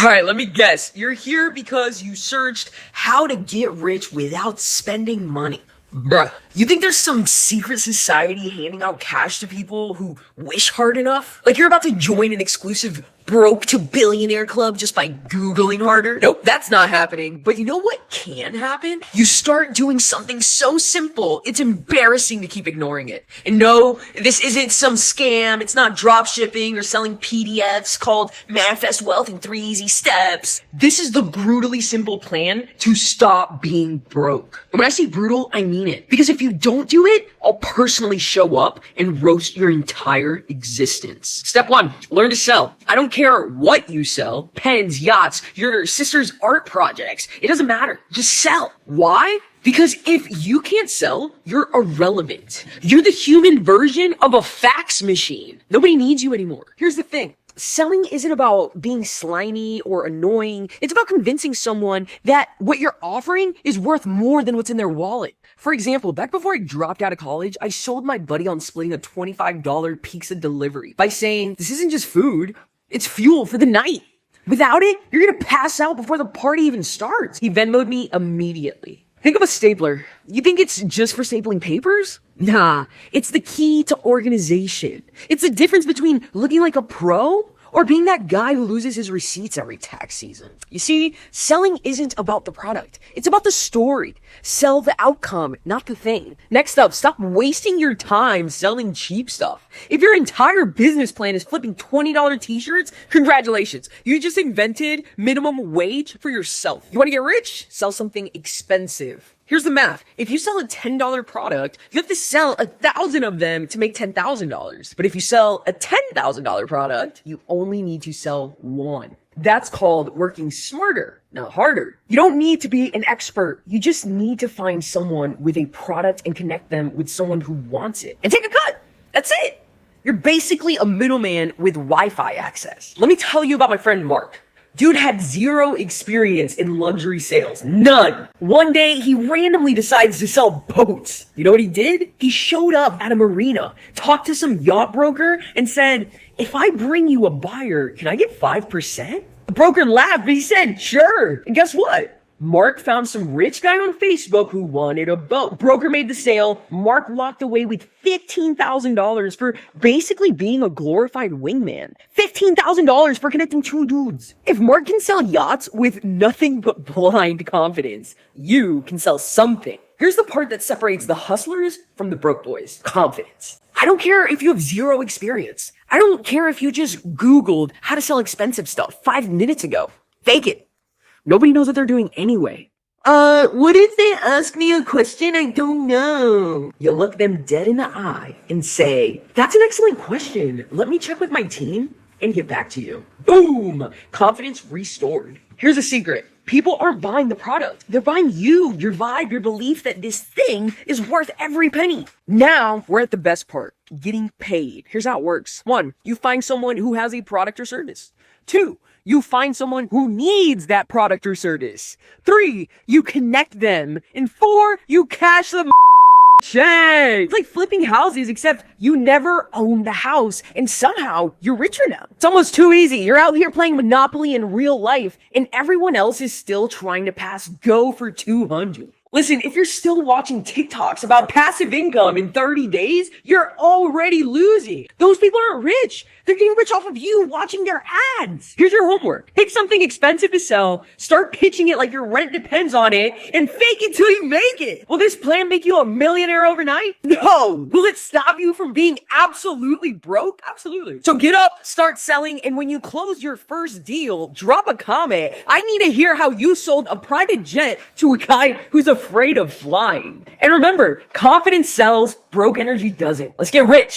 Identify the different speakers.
Speaker 1: Alright, let me guess. You're here because you searched how to get rich without spending money. Bruh, you think there's some secret society handing out cash to people who wish hard enough? Like you're about to join an exclusive broke to billionaire club just by Googling harder? Nope, that's not happening. But you know what can happen? You start doing something so simple, it's embarrassing to keep ignoring it. And no, this isn't some scam. It's not drop shipping or selling PDFs called Manifest Wealth in 3 Easy Steps. This is the brutally simple plan to stop being broke. And when I say brutal, I mean it. Because if you don't do it, I'll personally show up and roast your entire existence. Step 1, learn to sell. I don't care what you sell. Pens, yachts, your sister's art projects. It doesn't matter. Just sell. Why? Because if you can't sell, you're irrelevant. You're the human version of a fax machine. Nobody needs you anymore. Here's the thing. Selling isn't about being slimy or annoying. It's about convincing someone that what you're offering is worth more than what's in their wallet. For example, back before I dropped out of college, I sold my buddy on splitting a $25 pizza delivery by saying, this isn't just food, it's fuel for the night. Without it, you're gonna pass out before the party even starts. He Venmo'd me immediately. Think of a stapler. You think it's just for stapling papers? Nah, it's the key to organization. It's the difference between looking like a pro or being that guy who loses his receipts every tax season. You see, selling isn't about the product. It's about the story. Sell the outcome, not the thing. Next up, stop wasting your time selling cheap stuff. If your entire business plan is flipping $20 t-shirts, congratulations. You just invented minimum wage for yourself. You want to get rich? Sell something expensive. Here's the math. If you sell a $10 product, you have to sell 1,000 of them to make $10,000. But if you sell a $10,000 product, you only need to sell one. That's called working smarter, not harder. You don't need to be an expert. You just need to find someone with a product and connect them with someone who wants it. And take a cut. That's it. You're basically a middleman with Wi-Fi access. Let me tell you about my friend Mark. Dude had zero experience in luxury sales. None. One day, he randomly decides to sell boats. You know what he did? He showed up at a marina, talked to some yacht broker, and said, if I bring you a buyer, can I get 5%? The broker laughed, but he said, sure. And guess what? Mark found some rich guy on Facebook who wanted a boat. Broker made the sale. Mark walked away with $15,000 for basically being a glorified wingman. $15,000 for connecting two dudes. If Mark can sell yachts with nothing but blind confidence, you can sell something. Here's the part that separates the hustlers from the broke boys. Confidence. I don't care if you have zero experience. I don't care if you just Googled how to sell expensive stuff 5 minutes ago. Fake it. Nobody knows what they're doing anyway. What if they ask me a question I don't know? You look them dead in the eye and say, that's an excellent question. Let me check with my team and get back to you. Boom! Confidence restored. Here's a secret. People aren't buying the product. They're buying you, your vibe, your belief that this thing is worth every penny. Now, we're at the best part. Getting paid. Here's how it works. 1, you find someone who has a product or service. 2, you find someone who needs that product or service. 3, you connect them. And 4, you cash them check. It's like flipping houses, except you never own the house, and somehow you're richer now. It's almost too easy. You're out here playing Monopoly in real life, and everyone else is still trying to pass go for 200. Listen, if you're still watching TikToks about passive income in 30 days, you're already losing. Those people aren't rich. They're getting rich off of you watching their ads. Here's your homework. Pick something expensive to sell, start pitching it like your rent depends on it, and fake it till you make it. Will this plan make you a millionaire overnight? No. Will it stop you from being absolutely broke? Absolutely. So get up, start selling, and when you close your first deal, drop a comment. I need to hear how you sold a private jet to a guy who's afraid of flying. And remember, confidence sells, broke energy doesn't. Let's get rich.